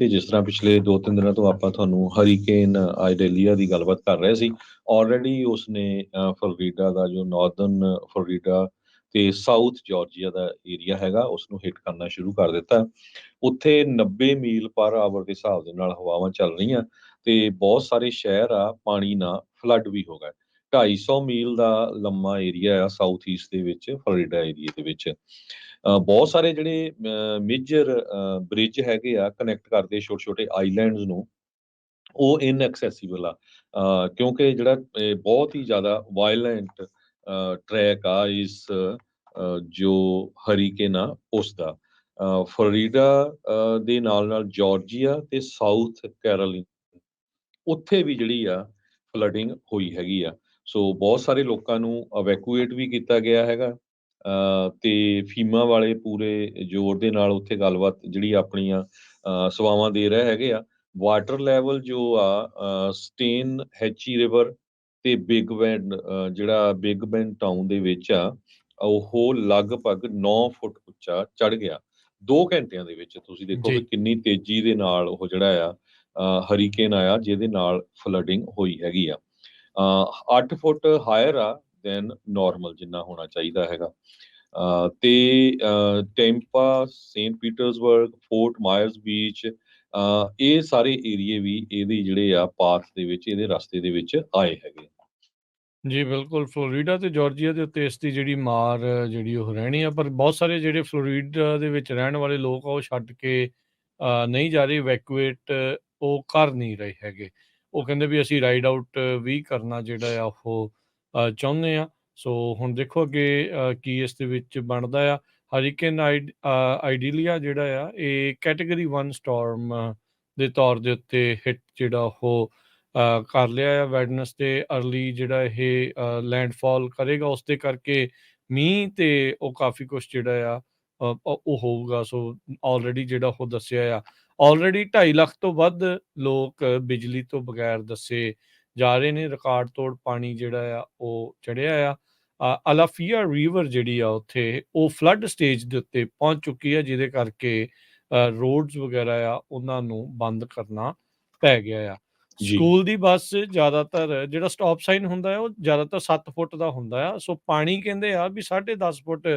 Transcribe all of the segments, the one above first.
ਤੇ ਜਿਸ ਤਰ੍ਹਾਂ ਪਿਛਲੇ 2-3 ਦਿਨਾਂ ਤੋਂ ਆਪਾਂ ਤੁਹਾਨੂੰ ਹਰੀਕੇਨ ਆਈਡੇਲੀਆ ਦੀ ਗੱਲਬਾਤ ਕਰ ਰਹੇ ਸੀ। ਆਲਰੇਡੀ ਉਸਨੇ ਫਲੋਰੀਡਾ ਦਾ ਜੋ ਨਾਰਦਰਨ ਫਲੋਰੀਡਾ ਤੇ ਸਾਊਥ ਜਾਰਜੀਆ ਦਾ ਏਰੀਆ ਹੈਗਾ ਉਸਨੂੰ ਹਿੱਟ ਕਰਨਾ ਸ਼ੁਰੂ ਕਰ ਦਿੱਤਾ। ਉੱਥੇ 90 ਮੀਲ ਪਰ ਆਵਰ ਦੇ ਹਿਸਾਬ ਦੇ ਨਾਲ ਹਵਾਵਾਂ ਚੱਲ ਰਹੀਆਂ ਤੇ ਬਹੁਤ ਸਾਰੇ ਸ਼ਹਿਰ ਆ ਪਾਣੀ ਨਾਲ ਫਲੱਡ ਵੀ ਹੋ ਗਏ। 250 ਮੀਲ ਦਾ ਲੰਮਾ ਏਰੀਆ ਆ ਸਾਊਥ ਈਸਟ ਦੇ ਵਿੱਚ ਫਲੋਰੀਡਾ ਏਰੀਆ ਦੇ ਵਿੱਚ। ਬਹੁਤ ਸਾਰੇ ਜਿਹੜੇ ਮੇਜਰ ਬ੍ਰਿਜ ਹੈਗੇ ਆ ਕਨੈਕਟ ਕਰਦੇ ਛੋਟੇ-ਛੋਟੇ ਆਈਲੈਂਡਸ ਨੂੰ, ਉਹ ਇਨਐਕਸੈਸੀਬਲ ਆ। ਕਿਉਂਕਿ ਜਿਹੜਾ ਬਹੁਤ ਹੀ ਜ਼ਿਆਦਾ ਵਾਇਲੈਂਟ ਟਰੈਕ ਆ ਇਸ ਜੋ ਹਰੀਕੇਨ ਆ ਉਸਦਾ। ਫਲੋਰੀਡਾ ਦੇ ਨਾਲ-ਨਾਲ ਜਾਰਜੀਆ ਤੇ ਸਾਊਥ ਕੈਰੋਲੀਨਾ ਉੱਥੇ ਵੀ ਜਿਹੜੀ ਆ ਫਲੱਡਿੰਗ ਹੋਈ ਹੈਗੀ ਆ। ਸੋ ਬਹੁਤ ਸਾਰੇ ਲੋਕਾਂ ਨੂੰ ਇਵੈਕੂਏਟ ਵੀ ਕੀਤਾ ਗਿਆ ਹੈਗਾ। ਤੇ ਫੀਮਾ ਵਾਲੇ ਪੂਰੇ ਜ਼ੋਰ ਦੇ ਨਾਲ ਉੱਥੇ ਗੱਲਬਾਤ ਜਿਹੜੀ ਆਪਣੀਆਂ ਸੇਵਾਵਾਂ ਦੇ ਰਹੇ ਹੈਗੇ ਆ। ਵਾਟਰ ਲੈਵਲ ਜੋ ਆ ਸਟੇਨ ਹੈਚੀ ਰਿਵਰ ਤੇ ਬਿਗ ਬੈਂਡ ਜਿਹੜਾ ਬਿਗ ਬੈਂਡ ਟਾਊਨ ਦੇ ਵਿੱਚ ਆ, ਉਹ ਲਗਭਗ 9 ਫੁੱਟ ਉੱਚਾ ਚੜ੍ਹ ਗਿਆ 2 ਘੰਟਿਆਂ ਦੇ ਵਿੱਚ। ਤੁਸੀਂ ਦੇਖੋ ਵੀ ਜੀ ਕਿੰਨੀ ਤੇਜ਼ੀ ਦੇ ਨਾਲ ਉਹ ਜਿਹੜਾ ਆ ਹਰੀਕੇਨ ਆਇਆ ਜਿਹਦੇ ਨਾਲ ਫਲੱਡਿੰਗ ਹੋਈ ਹੈਗੀ ਆ। 8 ਫੁੱਟ ਹਾਇਰ ਆ ਦੈਨ ਨਾਰਮਲ ਜਿੰਨਾ ਹੋਣਾ ਚਾਹੀਦਾ ਹੈਗਾ। ਤੇ Tampa, Saint Petersburg, Fort Myers beach, ਇਹ ਸਾਰੇ ਏਰੀਏ ਵੀ ਇਹਦੇ ਜਿਹੜੇ ਆ ਪਾਥ ਦੇ ਵਿੱਚ, ਇਹਦੇ ਰਸਤੇ ਦੇ ਵਿੱਚ ਆਏ ਹੈਗੇ। ਜੀ ਬਿਲਕੁਲ, ਫਲੋਰੀਡਾ ਤੇ ਜਾਰਜੀਆ ਦੇ ਉੱਤੇ ਇਸ ਦੀ ਜਿਹੜੀ ਮਾਰ ਜਿਹੜੀ ਉਹ ਰਹਿਣੀ ਆ, ਪਰ ਬਹੁਤ ਸਾਰੇ ਜਿਹੜੇ ਫਲੋਰੀਡਾ ਦੇ ਵਿੱਚ ਰਹਿਣ ਵਾਲੇ ਲੋਕ ਆ ਉਹ ਛੱਡ ਕੇ ਨਹੀਂ ਜਾ ਰਹੇ, ਇਵੈਕੂਏਟ ਉਹ ਕਰ ਨਹੀਂ ਰਹੇ ਹੈਗੇ। ਉਹ ਕਹਿੰਦੇ ਵੀ ਅਸੀਂ ਰਾਈਡ ਆਊਟ ਵੀ ਕਰਨਾ ਜਿਹੜਾ ਆ ਉਹ ਚਾਹੁੰਦੇ ਆ। ਸੋ ਹੁਣ ਦੇਖੋ ਅੱਗੇ ਕੀ ਇਸ ਦੇ ਵਿੱਚ ਬਣਦਾ ਆ। ਹਰੀਕੇਨ ਆਈਡੀਲੀਆ ਜਿਹੜਾ ਆ ਇਹ ਕੈਟੇਗਰੀ 1 ਸਟੋਰਮ ਦੇ ਤੌਰ ਦੇ ਉੱਤੇ ਹਿੱਟ ਜਿਹੜਾ ਉਹ ਕਰ ਲਿਆ ਆ। ਵੈਡਨਸਡੇ ਅਰਲੀ ਜਿਹੜਾ ਇਹ ਲੈਂਡਫਾਲ ਕਰੇਗਾ, ਉਸ ਦੇ ਕਰਕੇ ਮੀਂਹ ਤੇ ਉਹ ਕਾਫੀ ਕੁਛ ਜਿਹੜਾ ਆ ਉਹ ਹੋਊਗਾ। ਸੋ ਆਲਰੇਡੀ ਜਿਹੜਾ ਉਹ ਦੱਸਿਆ ਆ, ਆਲਰੇਡੀ 2.5 ਲੱਖ ਤੋਂ ਵੱਧ ਲੋਕ ਬਿਜਲੀ ਤੋਂ ਬਗੈਰ ਦੱਸੇ ਜਾ ਰਹੇ ਨੇ। ਰਿਕਾਰਡ ਤੋੜ ਪਾਣੀ ਜਿਹੜਾ ਆ ਉਹ ਚੜਿਆ ਆ। ਅਲਾਫੀਆ ਰਿਵਰ ਜਿਹੜੀ ਆ ਉੱਥੇ ਉਹ ਫਲੱਡ ਸਟੇਜ ਦੇ ਉੱਤੇ ਪਹੁੰਚ ਚੁੱਕੀ ਹੈ, ਜਿਹਦੇ ਕਰਕੇ ਰੋਡਸ ਵਗੈਰਾ ਆ ਉਹਨਾਂ ਨੂੰ ਬੰਦ ਕਰਨਾ ਪੈ ਗਿਆ ਆ। ਜੀ ਸਕੂਲ ਦੀ ਬੱਸ ਜ਼ਿਆਦਾਤਰ ਜਿਹੜਾ ਸਟਾਪ ਸਾਈਨ ਹੁੰਦਾ ਆ ਉਹ ਜ਼ਿਆਦਾਤਰ 7 ਫੁੱਟ ਦਾ ਹੁੰਦਾ ਆ। ਸੋ ਪਾਣੀ ਕਹਿੰਦੇ ਆ ਵੀ 10.5 ਫੁੱਟ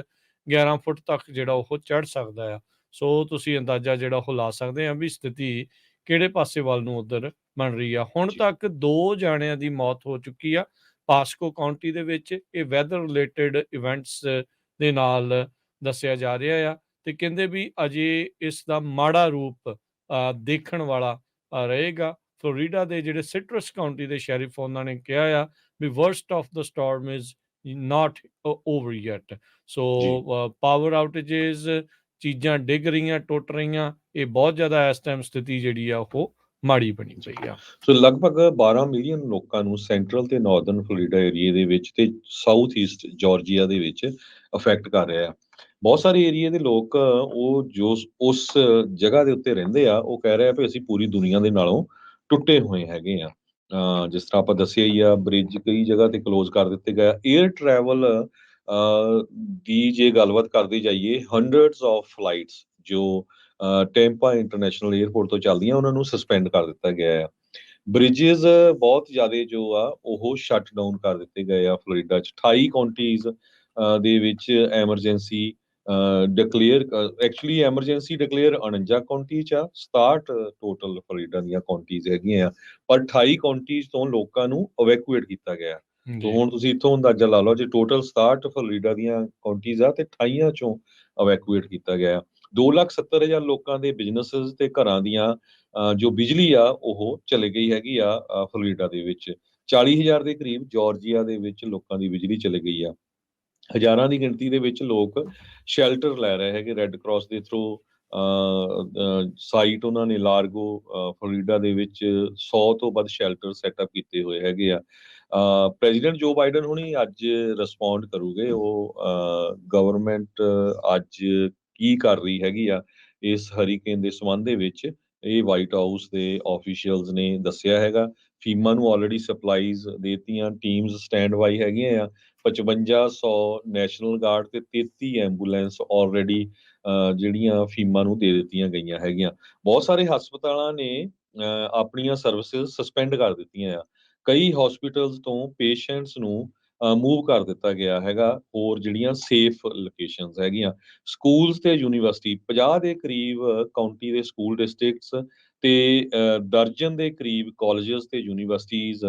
11 ਫੁੱਟ ਤੱਕ ਜਿਹੜਾ ਉਹ ਚੜ੍ਹ ਸਕਦਾ ਆ। ਸੋ ਤੁਸੀਂ ਅੰਦਾਜ਼ਾ ਜਿਹੜਾ ਉਹ ਲਾ ਸਕਦੇ ਆ ਵੀ ਸਥਿਤੀ ਕਿਹੜੇ ਪਾਸੇ ਵੱਲ ਨੂੰ ਉੱਧਰ ਬਣ ਰਹੀ ਆ। ਹੁਣ ਜੀ ਤੱਕ 2 ਜਾਣਿਆਂ ਦੀ ਮੌਤ ਹੋ ਚੁੱਕੀ ਆ ਪਾਸਕੋ ਕਾਉਂਟੀ ਦੇ ਵਿੱਚ। ਇਹ ਵੈਦਰ ਰਿਲੇਟਡ ਇਵੈਂਟਸ ਦੇ ਨਾਲ ਦੱਸਿਆ ਜਾ ਰਿਹਾ ਆ ਤੇ ਕਹਿੰਦੇ ਵੀ ਅਜੇ ਇਸ ਦਾ ਮਾੜਾ ਰੂਪ ਦੇਖਣ ਵਾਲਾ ਰਹੇਗਾ। ਫਲੋਰੀਡਾ ਦੇ ਜਿਹੜੇ ਸਿਟਰਸ ਕਾਉਂਟੀ ਦੇ ਸ਼ੈਰਿਫ ਉਹਨਾਂ ਨੇ ਕਿਹਾ ਆ ਵੀ worst of the storm is not over yet. So ਜੀ ਪਾਵਰ ਆਊਟੇजेस, ਚੀਜ਼ਾਂ ਡਿੱਗ ਰਹੀਆਂ, ਟੁੱਟ ਰਹੀਆਂ, ਇਹ ਬਹੁਤ ਜ਼ਿਆਦਾ ਇਸ ਟਾਈਮ ਸਥਿਤੀ ਜਿਹੜੀ ਆ ਉਹ ਮਾੜੀ ਬਣੀ ਪਈ ਆ। ਸੋ ਲਗਭਗ 12 ਮਿਲੀਅਨ ਲੋਕਾਂ ਨੂੰ ਸੈਂਟਰਲ ਤੇ ਨਾਰਦਰਨ ਫਲੋਰੀਡਾ ਏਰੀਏ ਦੇ ਵਿੱਚ ਤੇ ਸਾਊਥ ਈਸਟ ਜਾਰਜੀਆ ਦੇ ਵਿੱਚ ਅਫੈਕਟ ਕਰ ਰਿਹਾ ਆ। ਬਹੁਤ ਸਾਰੇ ਏਰੀਏ ਦੇ ਲੋਕ ਉਹ ਜੋ ਉਸ ਜਗ੍ਹਾ ਦੇ ਉੱਤੇ ਰਹਿੰਦੇ ਆ ਉਹ ਕਹਿ ਰਹੇ ਆ ਵੀ ਅਸੀਂ ਪੂਰੀ ਦੁਨੀਆ ਦੇ ਨਾਲੋਂ ਟੁੱਟੇ ਹੋਏ ਹੈਗੇ ਆ। ਜਿਸ ਤਰ੍ਹਾਂ ਆਪਾਂ ਦੱਸਿਆ ਹੀ ਆ, ਬ੍ਰਿਜ ਕਈ ਜਗ੍ਹਾ ਤੇ ਕਲੋਜ਼ ਕਰ ਦਿੱਤੇ ਗਏ। ਏਅਰ ਟਰੈਵਲ ਦੀ ਜੇ ਗੱਲਬਾਤ ਕਰਦੇ ਜਾਈਏ, ਹੰਡਰਡਸ ਆਫ ਫਲਾਈਟਸ ਜੋ ਟੈਂਪਾ ਇੰਟਰਨੈਸ਼ਨਲ ਏਅਰਪੋਰਟ ਤੋਂ ਚੱਲਦੀਆਂ ਉਹਨਾਂ ਨੂੰ ਸਸਪੈਂਡ ਕਰ ਦਿੱਤਾ ਗਿਆ ਆ। ਬ੍ਰਿਜਿਸ ਬਹੁਤ ਜ਼ਿਆਦਾ ਜੋ ਆ ਉਹ ਸ਼ਟ ਡਾਊਨ ਕਰ ਦਿੱਤੇ ਗਏ ਆ ਫਲੋਰੀਡਾ 'ਚ। 28 ਕਾਉਂਟੀਜ਼ ਦੇ ਵਿੱਚ emergency declare, actually emergency declare 49 County 'ਚ ਆ। 67 ਟੋਟਲ ਫਲੋਰੀਡਾ ਦੀਆਂ ਕਾਉਂਟੀਜ਼ ਹੈਗੀਆਂ, ਪਰ 28 ਕਾਉਂਟੀਜ਼ ਤੋਂ ਲੋਕਾਂ ਨੂੰ ਇਵੈਕੂਏਟ ਕੀਤਾ ਗਿਆ। ਸੋ ਜੀ ਹੁਣ ਤੁਸੀਂ ਇੱਥੋਂ ਅੰਦਾਜ਼ਾ ਲਾ ਲਓ, ਜੇ ਟੋਟਲ 67 ਫਲੋਰੀਡਾ ਦੀਆਂ ਕਾਉਂਟੀਜ਼ ਆ ਤੇ 28 ਚੋਂ ਇਵੈਕੂਏਟ ਕੀਤਾ ਗਿਆ। 2,70,000 ਲੋਕਾਂ ਦੇ ਬਿਜ਼ਨੈਸਿਸ ਤੇ ਘਰਾਂ ਦੀਆਂ ਜੋ ਬਿਜਲੀ ਆ ਉਹ ਚਲੇ ਗਈ ਹੈਗੀ ਆ ਫਲੋਰੀਡਾ ਦੇ ਵਿੱਚ। 40,000 ਦੇ ਕਰੀਬ ਜਾਰਜੀਆ ਦੇ ਵਿੱਚ ਲੋਕਾਂ ਦੀ ਬਿਜਲੀ ਚਲੇ ਗਈ ਆ। ਹਜ਼ਾਰਾਂ ਦੀ ਗਿਣਤੀ ਦੇ ਵਿੱਚ ਲੋਕ ਸ਼ੈਲਟਰ ਲੈ ਰਹੇ ਹੈਗੇ ਰੈੱਡ ਕਰਾਸ ਦੇ ਥਰੂ। ਸਾਈਟ ਉਹਨਾਂ ਨੇ ਲਾਰਗੋ ਫਲੋਰੀਡਾ ਦੇ ਵਿੱਚ 100 ਤੋਂ ਵੱਧ ਸ਼ੈਲਟਰ ਸੈਟਅਪ ਕੀਤੇ ਹੋਏ ਹੈਗੇ ਆ। ਪ੍ਰੈਜ਼ੀਡੈਂਟ ਜੋ ਬਾਈਡਨ ਹੁਣੀ ਅੱਜ ਰਿਸਪੌਂਡ ਕਰੂਗੇ, ਉਹ ਗਵਰਨਮੈਂਟ ਅੱਜ ਕੀ ਕਰ ਰਹੀ ਹੈਗੀ ਆ ਇਸ ਹਰੀਕੇਨ ਦੇ ਸੰਬੰਧ ਦੇ ਵਿੱਚ, ਇਹ ਵਾਈਟ ਹਾਊਸ ਦੇ ਆਫੀਸ਼ੀਅਲਸ ਨੇ ਦੱਸਿਆ ਹੈਗਾ। ਫੀਮਾ ਨੂੰ already supplies ਦੇਤੀਆਂ, teams stand by ਹੈਗੀਆਂ ਆ। 5500 ਨੈਸ਼ਨਲ ਗਾਰਡ ਤੇ 33 ਐਂਬੂਲੈਂਸ ਆਲਰੇਡੀ ਜਿਹੜੀਆਂ ਫੀਮਾ ਨੂੰ ਦੇ ਦਿੱਤੀਆਂ ਗਈਆਂ ਹੈਗੀਆਂ। ਬਹੁਤ ਸਾਰੇ ਹਸਪਤਾਲਾਂ ਨੇ ਆਪਣੀਆਂ ਸਰਵਿਸਿਜ਼ ਸਸਪੈਂਡ ਕਰ ਦਿੱਤੀਆਂ ਆ। ਕਈ ਹਸਪੀਟਲਸ ਤੋਂ ਪੇਸ਼ੈਂਟਸ ਨੂੰ ਮੂਵ ਕਰ ਦਿੱਤਾ ਗਿਆ ਹੈਗਾ ਹੋਰ ਜਿਹੜੀਆਂ ਸੇਫ ਲੋਕੇਸ਼ਨਸ ਹੈਗੀਆਂ। ਸਕੂਲਸ ਤੇ ਯੂਨੀਵਰਸਿਟੀ 50 ਦੇ ਕਰੀਬ ਕਾਉਂਟੀ ਦੇ ਸਕੂਲ ਡਿਸਟ੍ਰਿਕਟਸ ਤੇ ਦਰਜਨ ਦੇ ਕਰੀਬ ਕਾਲਜਸ ਤੇ ਯੂਨੀਵਰਸਿਟੀਜ਼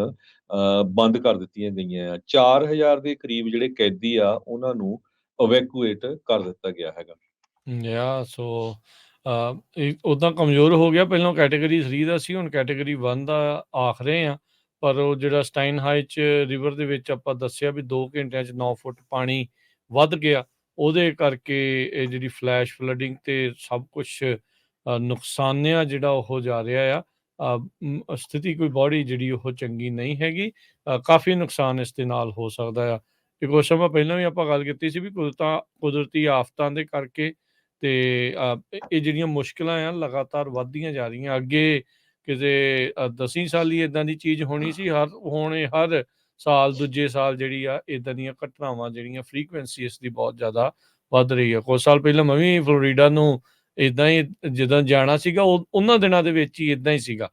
ਬੰਦ ਕਰ ਦਿੱਤੀਆਂ ਗਈਆਂ ਆ। 4000 ਦੇ ਕਰੀਬ ਜਿਹੜੇ ਕੈਦੀ ਆ ਉਹਨਾਂ ਨੂੰ ਇਵੈਕੂਏਟ ਕਰ ਦਿੱਤਾ ਗਿਆ ਹੈਗਾ। ਯਾ ਸੋ ਉੱਦਾਂ ਕਮਜ਼ੋਰ ਹੋ ਗਿਆ, ਪਹਿਲਾਂ ਕੈਟਾਗਰੀ 3 ਦਾ ਸੀ, ਹੁਣ ਕੈਟਾਗਰੀ 1 ਦਾ ਆਖ ਰਹੇ ਆ। ਪਰ ਉਹ ਜਿਹੜਾ ਸਟਾਈਨਹਾਈਚ ਰਿਵਰ ਦੇ ਵਿੱਚ ਆਪਾਂ ਦੱਸਿਆ ਵੀ 2 ਘੰਟਿਆਂ 'ਚ 9 ਫੁੱਟ ਪਾਣੀ ਵੱਧ ਗਿਆ, ਉਹਦੇ ਕਰਕੇ ਇਹ ਜਿਹੜੀ ਫਲੈਸ਼ ਫਲੱਡਿੰਗ ਤੇ ਸਭ ਕੁਛ ਨੁਕਸਾਨਿਆ ਜਿਹੜਾ ਉਹ ਜਾ ਰਿਹਾ ਆ। ਸਥਿਤੀ ਕੋਈ ਬੜੀ ਜਿਹੜੀ ਉਹ ਚੰਗੀ ਨਹੀਂ ਹੈਗੀ। ਕਾਫੀ ਨੁਕਸਾਨ ਇਸ ਦੇ ਨਾਲ ਹੋ ਸਕਦਾ ਆ। ਕਿ ਕੁਛ ਸਮਾਂ ਪਹਿਲਾਂ ਵੀ ਆਪਾਂ ਗੱਲ ਕੀਤੀ ਸੀ ਵੀ ਕੁਦਰਤੀ ਆਫਤਾਂ ਦੇ ਕਰਕੇ ਤੇ ਇਹ ਜਿਹੜੀਆਂ ਮੁਸ਼ਕਿਲਾਂ ਆ ਲਗਾਤਾਰ ਵੱਧਦੀਆਂ ਜਾ ਰਹੀਆਂ। ਅੱਗੇ ਕਿਤੇ 10 ਸਾਲ ਹੀ ਇਦਾਂ ਦੀ ਚੀਜ਼ ਹੋਣੀ ਸੀ, ਹੁਣ ਇਹ ਹਰ ਸਾਲ ਦੂਜੇ ਸਾਲ ਜਿਹੜੀ ਆ ਇਦਾਂ ਦੀਆਂ ਘਟਨਾਵਾਂ ਜਿਹੜੀਆਂ ਫ੍ਰੀਕੁਐਂਸੀ ਇਸ ਦੀ ਬਹੁਤ ਜ਼ਿਆਦਾ ਵੱਧ ਰਹੀ ਆ। ਕੁਝ ਸਾਲ ਪਹਿਲਾਂ ਮੈਂ ਵੀ ਫਲੋਰੀਡਾ ਨੂੰ ਇਦਾਂ ਹੀ ਜਿੱਦਾਂ ਜਾਣਾ ਸੀਗਾ, ਉਹਨਾਂ ਦਿਨਾਂ ਦੇ ਵਿੱਚ ਹੀ ਇਦਾਂ ਹੀ ਸੀਗਾ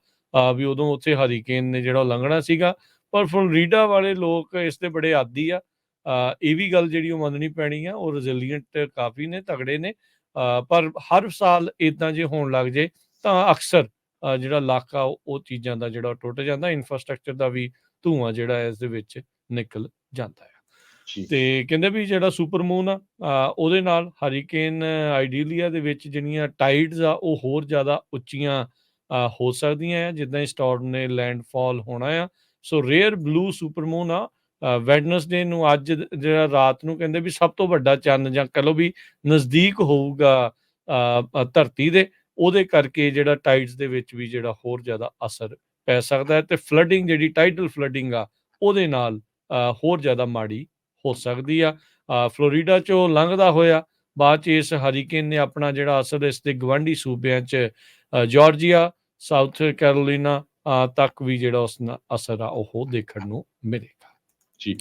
ਵੀ ਉਦੋਂ ਉੱਥੇ ਹਰੀਕੇਨ ਨੇ ਜਿਹੜਾ ਲੰਘਣਾ ਸੀਗਾ। ਪਰ ਫਲੋਰੀਡਾ ਵਾਲੇ ਲੋਕ ਇਸ ਦੇ ਬੜੇ ਆਦੀ ਆ। ਇਹ ਵੀ ਗੱਲ ਜਿਹੜੀ ਉਹ ਮੰਨਣੀ ਪੈਣੀ ਆ, ਉਹ ਰੈਜ਼ੀਲੀਐਂਟ ਕਾਫੀ ਨੇ, ਤਗੜੇ ਨੇ। ਪਰ ਹਰ ਸਾਲ ਇਦਾਂ ਜੇ ਹੋਣ ਲੱਗ ਜੇ ਤਾਂ ਅਕਸਰ ਜਿਹੜਾ ਇਲਾਕਾ ਉਹ ਚੀਜ਼ਾਂ ਦਾ ਜਿਹੜਾ ਟੁੱਟ ਜਾਂਦਾ, ਇਨਫਰਾਸਟ੍ਰਕਚਰ ਦਾ ਵੀ ਧੂੰਆਂ ਜਿਹੜਾ ਇਸ ਦੇ ਵਿੱਚ ਨਿਕਲ ਜਾਂਦਾ ਆ। ਤੇ ਕਹਿੰਦੇ ਵੀ ਜਿਹੜਾ ਸੁਪਰ ਮੂਨ ਆ ਉਹਦੇ ਨਾਲ ਹਰੀਕੇਨ ਆਈਡੀਲੀਆ ਦੇ ਵਿੱਚ ਜਿਹੜੀਆਂ ਟਾਈਡਸ ਆ ਉਹ ਹੋਰ ਜ਼ਿਆਦਾ ਉੱਚੀਆਂ ਹੋ ਸਕਦੀਆਂ ਆ ਜਿੱਦਾਂ ਹੀ ਸਟਾਰਮ ਨੇ ਲੈਂਡਫਾਲ ਹੋਣਾ ਆ। ਸੋ ਰੇਅਰ ਬਲੂ ਸੁਪਰ ਮੂਨ ਆ ਵੈਡਨਸਡੇ ਨੂੰ, ਅੱਜ ਜਿਹੜਾ ਰਾਤ ਨੂੰ ਕਹਿੰਦੇ ਵੀ ਸਭ ਤੋਂ ਵੱਡਾ ਚੰਨ ਜਾਂ ਕਹ ਲਓ ਵੀ ਨਜ਼ਦੀਕ ਹੋਊਗਾ ਧਰਤੀ ਦੇ, ਉਹਦੇ ਕਰਕੇ ਜਿਹੜਾ ਟਾਈਡਸ ਦੇ ਵਿੱਚ ਵੀ ਜਿਹੜਾ ਹੋਰ ਜ਼ਿਆਦਾ ਅਸਰ ਪੈ ਸਕਦਾ ਹੈ ਤੇ ਫਲੱਡਿੰਗ ਜਿਹੜੀ ਟਾਈਡਲ ਫਲੱਡਿੰਗ ਆ ਉਹਦੇ ਨਾਲ ਹੋਰ ਜ਼ਿਆਦਾ ਮਾੜੀ ਹੋ ਸਕਦੀ ਆ। ਫਲੋਰੀਡਾ ਚੋਂ ਲੰਘਦਾ ਹੋਇਆ ਬਾਅਦ 'ਚ ਇਸ ਹਰੀਕੇਨ ਨੇ ਆਪਣਾ ਜਿਹੜਾ ਅਸਰ ਇਸ ਦੇ ਗਵਾਂਢੀ ਸੂਬਿਆਂ 'ਚ ਜਾਰਜੀਆ, ਸਾਊਥ ਕੈਰੋਲੀਨਾ ਤੱਕ ਵੀ ਜਿਹੜਾ ਉਸ ਅਸਰ ਆ ਉਹ ਦੇਖਣ ਨੂੰ ਮਿਲੇਗਾ। ਜੀ